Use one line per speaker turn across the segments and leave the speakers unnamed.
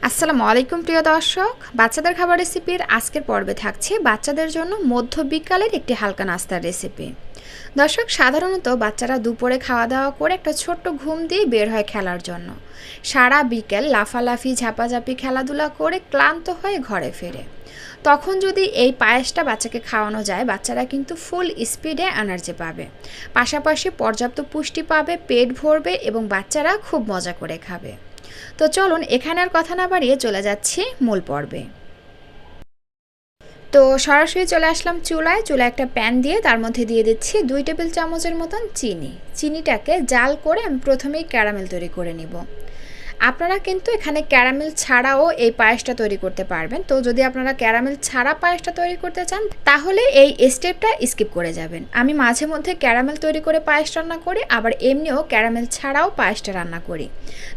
আসসালামু আলাইকুম প্রিয় দর্শক, বাচ্চাদের খাবার রেসিপির আজকের পর্বে থাকছে বাচ্চাদের জন্য মধ্য বিকালের একটি হালকা নাস্তার রেসিপি। দর্শক, সাধারণত বাচ্চারা দুপুরে খাওয়া দাওয়া করে একটা ছোট্ট ঘুম দিয়ে বের হয় খেলার জন্য। সারা বিকেল লাফালাফি ঝাপাঝাপি খেলাধুলা করে ক্লান্ত হয়ে ঘরে ফেরে। তখন যদি এই পায়েসটা বাচ্চাকে খাওয়ানো যায়, বাচ্চারা কিন্তু ফুল স্পিডে এনার্জি পাবে, পাশাপাশি পর্যাপ্ত পুষ্টি পাবে, পেট ভরবে এবং বাচ্চারা খুব মজা করে খাবে। তো চলুন এখানে আর কথা না বাড়িয়ে চলে যাচ্ছি মূল পর্বে। তো সরাসরি চলে আসলাম চুলায় একটা প্যান দিয়ে তার মধ্যে দিয়ে দিচ্ছি 2 টেবিল চামচের মতন চিনিটাকে জাল করে আমি প্রথমেই ক্যারামেল তৈরি করে নিব। আপনারা কিন্তু এখানে ক্যারামেল ছাড়াও এই পায়েসটা তৈরি করতে পারবেন। তো যদি আপনারা ক্যারামেল ছাড়া পায়েসটা তৈরি করতে চান তাহলে এই স্টেপটা স্কিপ করে যাবেন। আমি মাঝে মধ্যে ক্যারামেল তৈরি করে পায়েস রান্না করি, আবার এমনিও ক্যারামেল ছাড়াও পায়েসটা রান্না করি।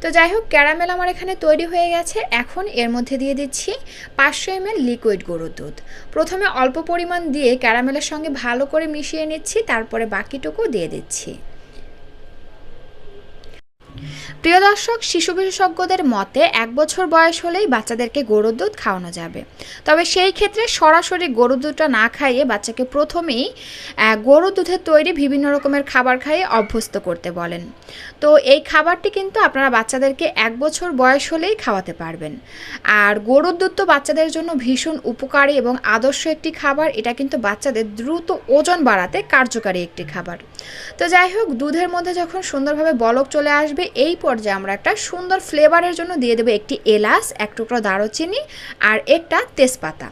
তো যাই হোক, ক্যারামেল আমার এখানে তৈরি হয়ে গেছে। এখন এর মধ্যে দিয়ে দিচ্ছি 500 ml লিকুইড গরুর দুধ। প্রথমে অল্প পরিমাণ দিয়ে ক্যারামেলের সঙ্গে ভালো করে মিশিয়ে নিচ্ছি, তারপরে বাকিটুকু দিয়ে দিচ্ছি। প্রিয় দর্শক, শিশু বিশেষজ্ঞদের মতে 1 বছর বয়স হলেই বাচ্চাদেরকে গরুর দুধ খাওয়ানো যাবে। তবে সেই ক্ষেত্রে সরাসরি গরুর দুধটা না খাইয়ে বাচ্চাকে প্রথমেই গরুর দুধের তৈরি বিভিন্ন রকমের খাবার খাইয়ে অভ্যস্ত করতে বলেন। তো এই খাবারটি কিন্তু আপনারা বাচ্চাদেরকে 1 বছর বয়স হলেই খাওয়াতে পারবেন। আর গরুর দুধ তো বাচ্চাদের জন্য ভীষণ উপকারী এবং আদর্শ একটি খাবার। এটা কিন্তু বাচ্চাদের দ্রুত ওজন বাড়াতে কার্যকারী একটি খাবার। তো যাই হোক, দুধের মধ্যে যখন সুন্দরভাবে বলক চলে আসবে, এই পর্যায়ে আমরা একটা সুন্দর ফ্লেভারের জন্য দিয়ে দেবো একটি এলাচ, 1 টুকরো দারুচিনি আর একটা তেজপাতা।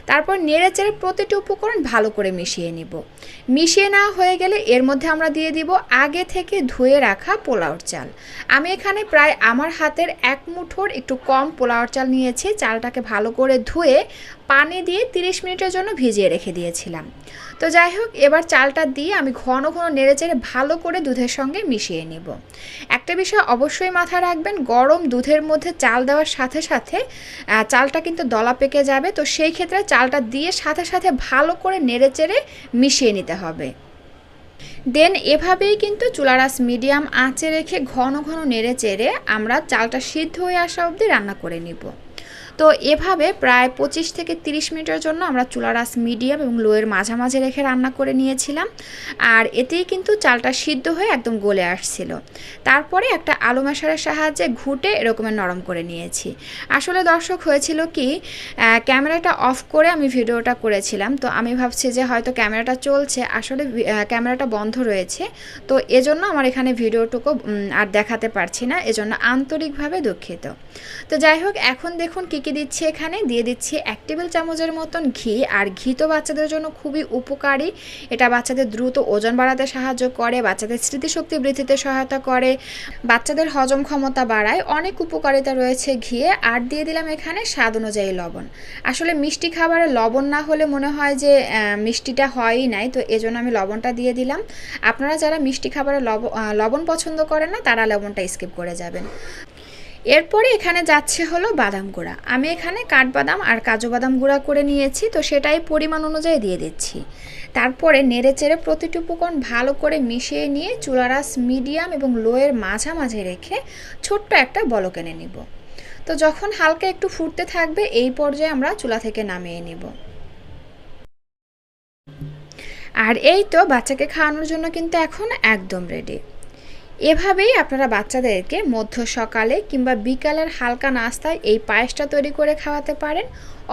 তারপর নেড়েচেড়ে প্রতিটি উপকরণ ভালো করে মিশিয়ে নিব। মিশিয়ে নেওয়া হয়ে গেলে এর মধ্যে আমরা দিয়ে দিব আগে থেকে ধুয়ে রাখা পোলাওর চাল। আমি এখানে প্রায় আমার হাতের 1 মুঠোর একটু কম পোলাওর চাল নিয়েছি। চালটাকে ভালো করে ধুয়ে পানি দিয়ে 30 মিনিটের জন্য ভিজিয়ে রেখে দিয়েছিলাম। তো যাই হোক, এবার চালটা দিয়ে আমি ঘন ঘন নেড়েচেড়ে ভালো করে দুধের সঙ্গে মিশিয়ে নিব। একটা বিষয় অবশ্যই মাথায় রাখবেন, গরম দুধের মধ্যে চাল দেওয়ার সাথে সাথে চালটা কিন্তু দলা পেকে যাবে। তো সেই ক্ষেত্রে চালটা দিয়ে সাথে সাথে ভালো করে নেড়েচেড়ে মিশিয়ে নিতে হবে। দেন এভাবেই কিন্তু চুলার আঁচ মিডিয়াম আঁচে রেখে ঘন ঘন নেড়েচেড়ে আমরা চালটা সিদ্ধ হয়ে আসা অবধি রান্না করে নিব। তো এভাবে প্রায় 25 থেকে 30 মিনিটের জন্য আমরা চুলার আঁচ মিডিয়াম এবং লোয়ের মাঝামাঝি রেখে রান্না করে নিয়েছিলাম। আর এতেই কিন্তু চালটা সিদ্ধ হয়ে একদম গলে আসছিল। তারপরে একটা আলু ম্যাশারের সাহায্যে ঘুটে এরকমের নরম করে নিয়েছি। আসলে দর্শক, হয়েছিল কি, ক্যামেরাটা অফ করে আমি ভিডিওটা করেছিলাম। তো আমি ভাবছি যে হয়তো ক্যামেরাটা চলছে, আসলে ক্যামেরাটা বন্ধ রয়েছে। তো এজন্য আমার এখানে ভিডিওটুকু আর দেখাতে পারছি না, এজন্য আন্তরিকভাবে দুঃখিত। তো যাই হোক, এখন দেখুন কী দিচ্ছি। এখানে দিয়ে দিচ্ছি 1 টেবিল চামচের মতন ঘি। আর ঘি তো বাচ্চাদের জন্য খুবই উপকারী। এটা বাচ্চাদের দ্রুত ওজন বাড়াতে সাহায্য করে, বাচ্চাদের স্মৃতিশক্তি বৃদ্ধিতে সহায়তা করে, বাচ্চাদের হজম ক্ষমতা বাড়ায়, অনেক উপকারিতা রয়েছে ঘিয়ে। আর দিয়ে দিলাম এখানে স্বাদ অনুযায়ী লবণ। আসলে মিষ্টি খাবারে লবণ না হলে মনে হয় যে মিষ্টিটা হয়ই নাই, তো এজন্য আমি লবণটা দিয়ে দিলাম। আপনারা যারা মিষ্টি খাবারে লবণ পছন্দ করেন না, তারা লবণটা স্কিপ করে যাবেন। এরপরে এখানে যাচ্ছে হলো বাদাম গুঁড়া। আমি এখানে কাঠবাদাম আর কাজু বাদাম গুঁড়া করে নিয়েছি, তো সেটাই পরিমাণ অনুযায়ী দিয়ে দিচ্ছি। তারপরে নেড়েচেড়ে প্রতিটি উপকরণ ভালো করে মিশিয়ে নিয়ে চুলার আঁচ মিডিয়াম এবং লোয়ের মাঝামাঝি রেখে ছোট্ট একটা বলক এনে নিব। তো যখন হালকা একটু ফুটতে থাকবে, এই পর্যায়ে আমরা চুলা থেকে নামিয়ে নিব। আর এই তো বাচ্চাকে খাওয়ানোর জন্য কিন্তু এখন একদম রেডি। এভাবেই আপনারা বাচ্চাদেরকে মধ্য সকালে কিংবা বিকালের হালকা নাস্তায় এই পায়েসটা তৈরি করে খাওয়াতে পারেন।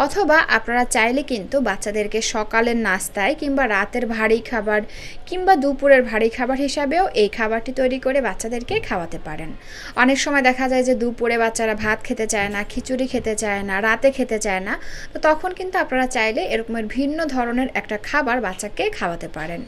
অথবা আপনারা চাইলে কিন্তু বাচ্চাদেরকে সকালের নাস্তায় কিংবা রাতের ভারী খাবার কিংবা দুপুরের ভারী খাবার হিসাবেও এই খাবারটি তৈরি করে বাচ্চাদেরকে খাওয়াতে পারেন। অনেক সময় দেখা যায় যে দুপুরে বাচ্চারা ভাত খেতে চায় না, খিচুড়ি খেতে চায় না, রাতে খেতে চায় না। তো তখন কিন্তু আপনারা চাইলে এরকমের ভিন্ন ধরনের একটা খাবার বাচ্চাকে খাওয়াতে পারেন।